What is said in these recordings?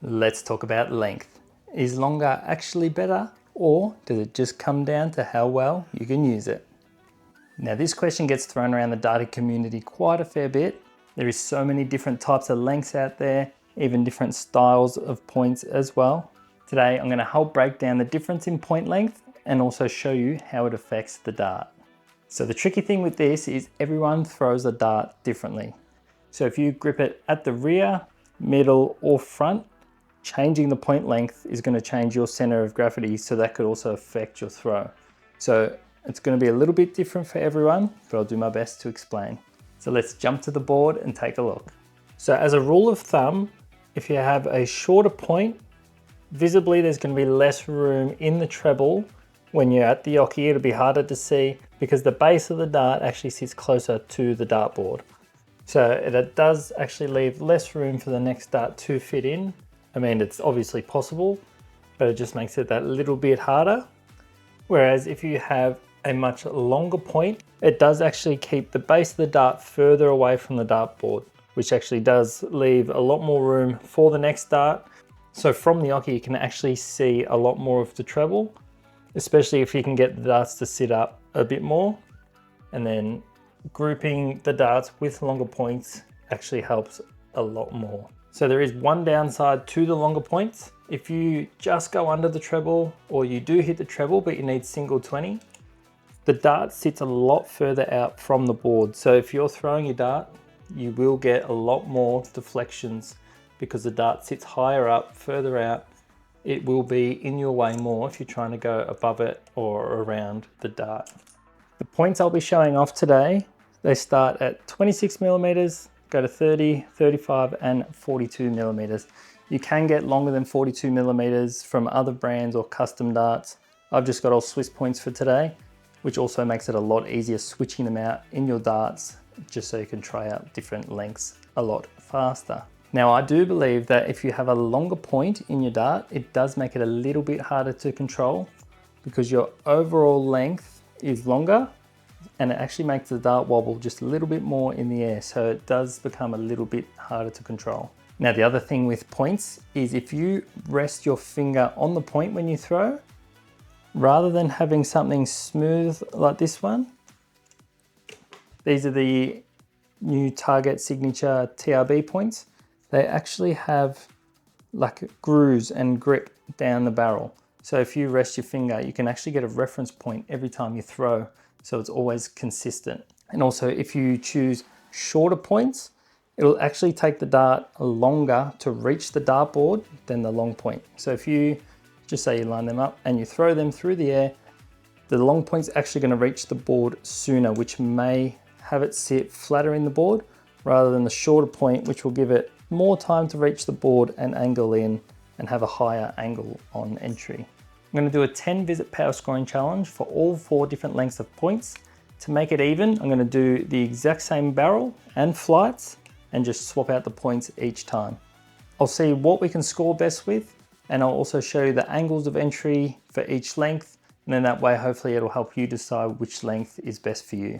Let's talk about length. Is longer actually better, or does it just come down to how well you can use it? Now this question gets thrown around the darting community quite a fair bit. There is so many different types of lengths out there, even different styles of points as well. Today I'm going to help break down the difference in point length and also show you how it affects the dart. So the tricky thing with this is everyone throws a dart differently. So if you grip it at the rear, middle or front, changing the point length is going to change your center of gravity, so that could also affect your throw. So it's going to be a little bit different for everyone, but I'll do my best to explain. So let's jump to the board and take a look. So as a rule of thumb, if you have a shorter point, visibly there's going to be less room in the treble. When you're at the oche, it'll be harder to see because the base of the dart actually sits closer to the dartboard. So it does actually leave less room for the next dart to fit in. I mean, it's obviously possible, but it just makes it that little bit harder. Whereas if you have a much longer point, it does actually keep the base of the dart further away from the dartboard, which actually does leave a lot more room for the next dart. So from the oche, you can actually see a lot more of the treble, especially if you can get the darts to sit up a bit more. And then grouping the darts with longer points actually helps a lot more. So there is one downside to the longer points. If you just go under the treble, or you do hit the treble but you need single 20, the dart sits a lot further out from the board. So if you're throwing your dart, you will get a lot more deflections because the dart sits higher up, further out. It will be in your way more if you're trying to go above it or around the dart. The points I'll be showing off today, they start at 26 millimeters, go to 30, 35 and 42 millimeters. You can get longer than 42 millimeters from other brands or custom darts. I've just got all Swiss points for today, which also makes it a lot easier switching them out in your darts, just so you can try out different lengths a lot faster. Now I do believe that if you have a longer point in your dart, it does make it a little bit harder to control because your overall length is longer, and it actually makes the dart wobble just a little bit more in the air, so it does become a little bit harder to control. Now the other thing with points is if you rest your finger on the point when you throw, rather than having something smooth like this one, these are the new Target Signature TRB points. They actually have like grooves and grip down the barrel. So if you rest your finger, you can actually get a reference point every time you throw. So it's always consistent. And also if you choose shorter points, it'll actually take the dart longer to reach the dartboard than the long point. So if you just say you line them up and you throw them through the air, the long point's actually going to reach the board sooner, which may have it sit flatter in the board rather than the shorter point, which will give it more time to reach the board and angle in and have a higher angle on entry. I'm going to do a 10 visit power scoring challenge for all 4 different lengths of points. To make it even, I'm going to do the exact same barrel and flights and just swap out the points each time. I'll see what we can score best with, and I'll also show you the angles of entry for each length, and then that way hopefully it'll help you decide which length is best for you.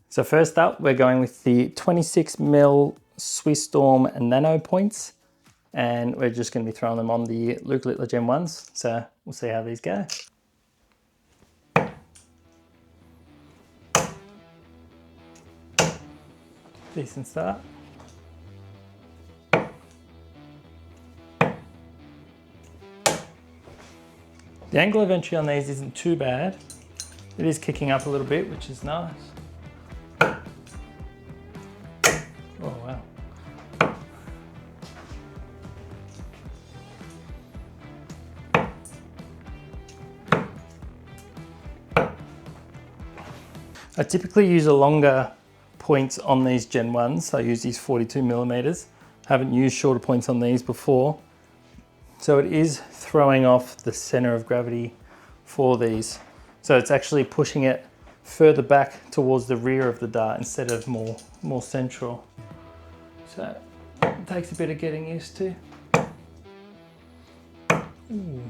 So first up, we're going with the 26 mil Swiss Storm Nano points, and we're just going to be throwing them on the Luke Littler Gen 1s, so we'll see how these go. Decent start. The angle of entry on these isn't too bad. It is kicking up a little bit, which is nice. Oh wow. I typically use a longer points on these Gen 1s. I use these 42 millimeters. Haven't used shorter points on these before. So it is throwing off the center of gravity for these. So it's actually pushing it further back towards the rear of the dart instead of more central. So it takes a bit of getting used to. Ooh.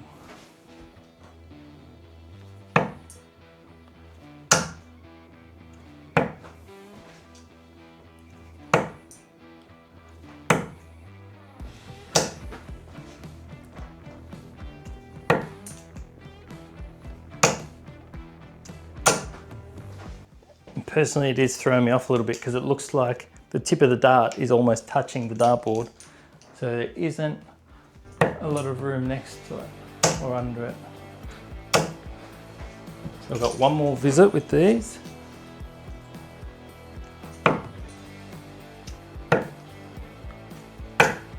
personally it is throwing me off a little bit because it looks like the tip of the dart is almost touching the dartboard. So there isn't a lot of room next to it or under it. So I've got one more visit with these.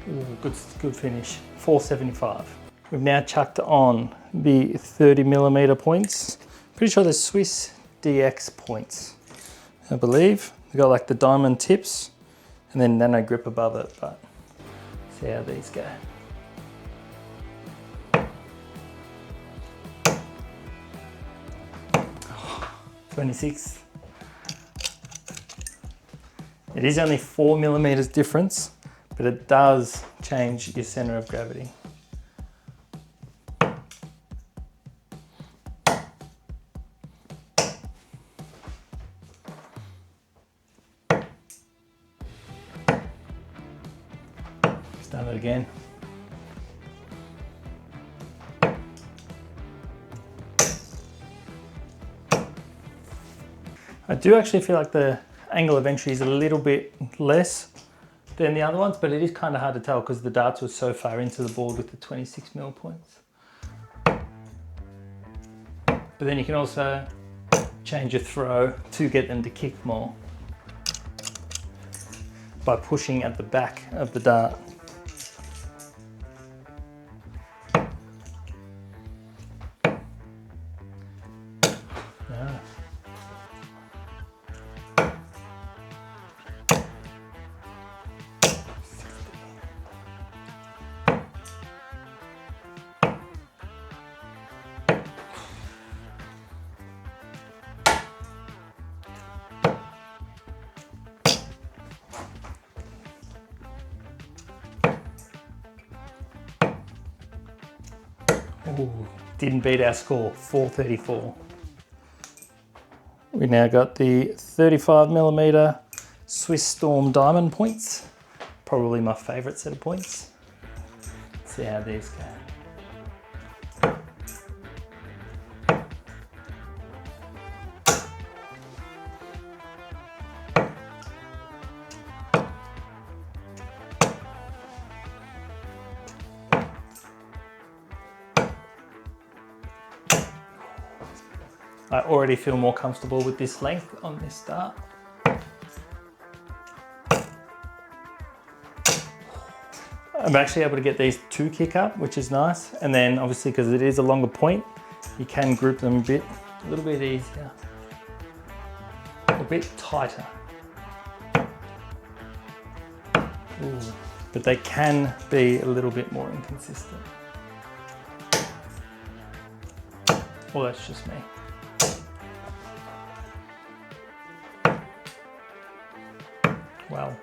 Ooh, good finish, 475. We've now chucked on the 30mm points. Pretty sure they're Swiss DX points, I believe. They've got like the diamond tips and then nano grip above it, but see how these go. Oh, 26. It is only 4mm difference, but it does change your center of gravity. Start it again. I do actually feel like the angle of entry is a little bit less than the other ones, but it is kind of hard to tell because the darts were so far into the board with the 26mm points. But then you can also change your throw to get them to kick more by pushing at the back of the dart. Ooh, didn't beat our score, 434. We now got the 35mm Swiss Storm diamond points. Probably my favorite set of points. Let's see how these go. I already feel more comfortable with this length on this dart. I'm actually able to get these to kick up, which is nice. And then obviously because it is a longer point, you can group them a little bit easier, a bit tighter. Ooh, but they can be a little bit more inconsistent. Well, that's just me. Wow.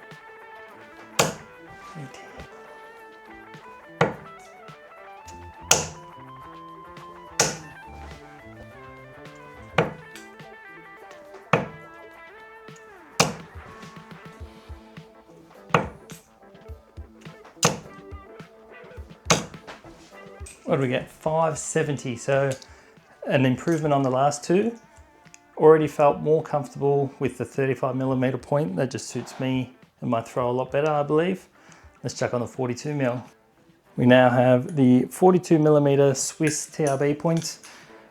What do we get? 570, so an improvement on the last two. Already felt more comfortable with the 35mm point. That just suits me and my throw a lot better, I believe. Let's chuck on the 42mm. We now have the 42mm Swiss TRB points.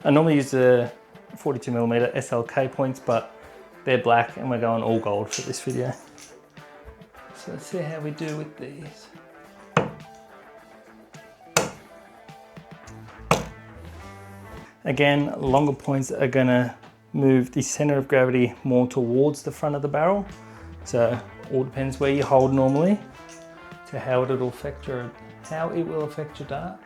I normally use the 42mm SLK points, but they're black and we're going all gold for this video. So let's see how we do with these. Again, longer points are gonna move the center of gravity more towards the front of the barrel. So all depends where you hold normally to how it will affect your dart.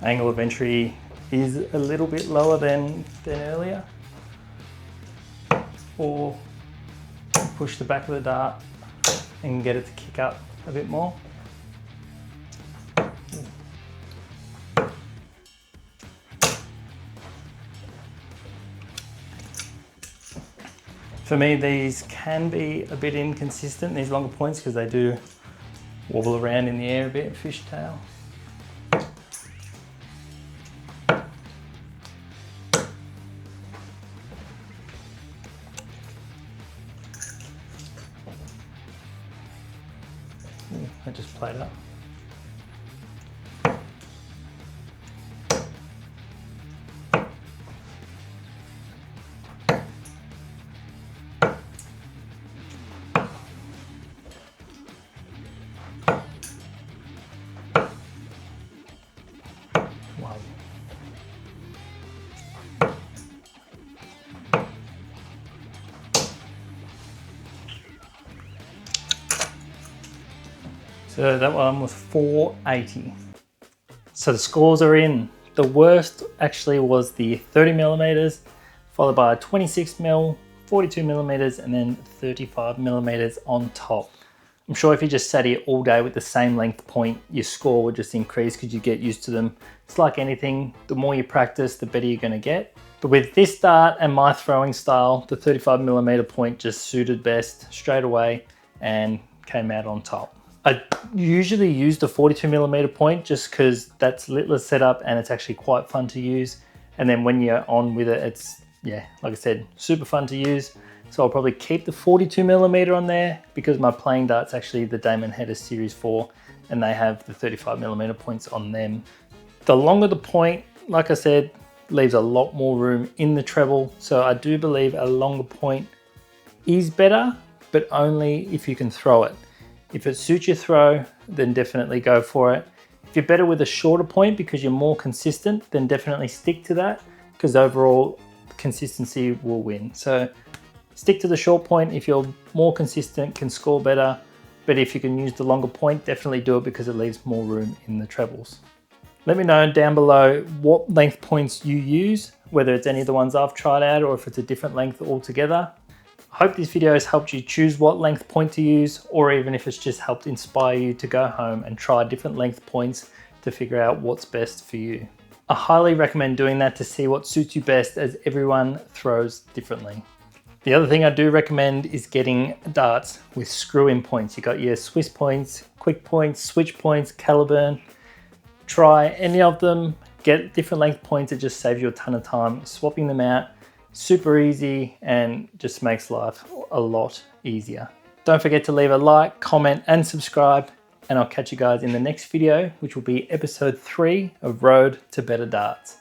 Angle of entry is a little bit lower than earlier. Or push the back of the dart and get it to kick up a bit more. For me, these can be a bit inconsistent, these longer points, because they do wobble around in the air a bit, fishtail. Ooh, I just played up. Wow. So that one was 480. So the scores are in. The worst actually was the 30 millimeters, followed by 26 mil, 42 millimeters, and then 35 millimeters on top. I'm sure if you just sat here all day with the same length point, your score would just increase because you get used to them. It's like anything, the more you practice, the better you're gonna get. But with this dart and my throwing style, the 35 millimeter point just suited best straight away and came out on top. I usually use the 42 millimeter point just because that's a little less setup and it's actually quite fun to use. And then when you're on with it, it's, yeah, like I said, super fun to use. So I'll probably keep the 42 millimeter on there because my playing dart's actually the Damon Header Series 4 and they have the 35 millimeter points on them. The longer the point, like I said, leaves a lot more room in the treble. So I do believe a longer point is better, but only if you can throw it. If it suits your throw, then definitely go for it. If you're better with a shorter point because you're more consistent, then definitely stick to that because overall consistency will win. So stick to the short point if you're more consistent, can score better. But if you can use the longer point, definitely do it because it leaves more room in the trebles. Let me know down below what length points you use, whether it's any of the ones I've tried out or if it's a different length altogether. I hope this video has helped you choose what length point to use, or even if it's just helped inspire you to go home and try different length points to figure out what's best for you. I highly recommend doing that to see what suits you best as everyone throws differently. The other thing I do recommend is getting darts with screw-in points. You got your Swiss points, quick points, switch points, Caliburn. Try any of them, get different length points. It just saves you a ton of time swapping them out. Super easy and just makes life a lot easier. Don't forget to leave a like, comment, and subscribe, and I'll catch you guys in the next video, which will be episode 3 of Road to Better Darts.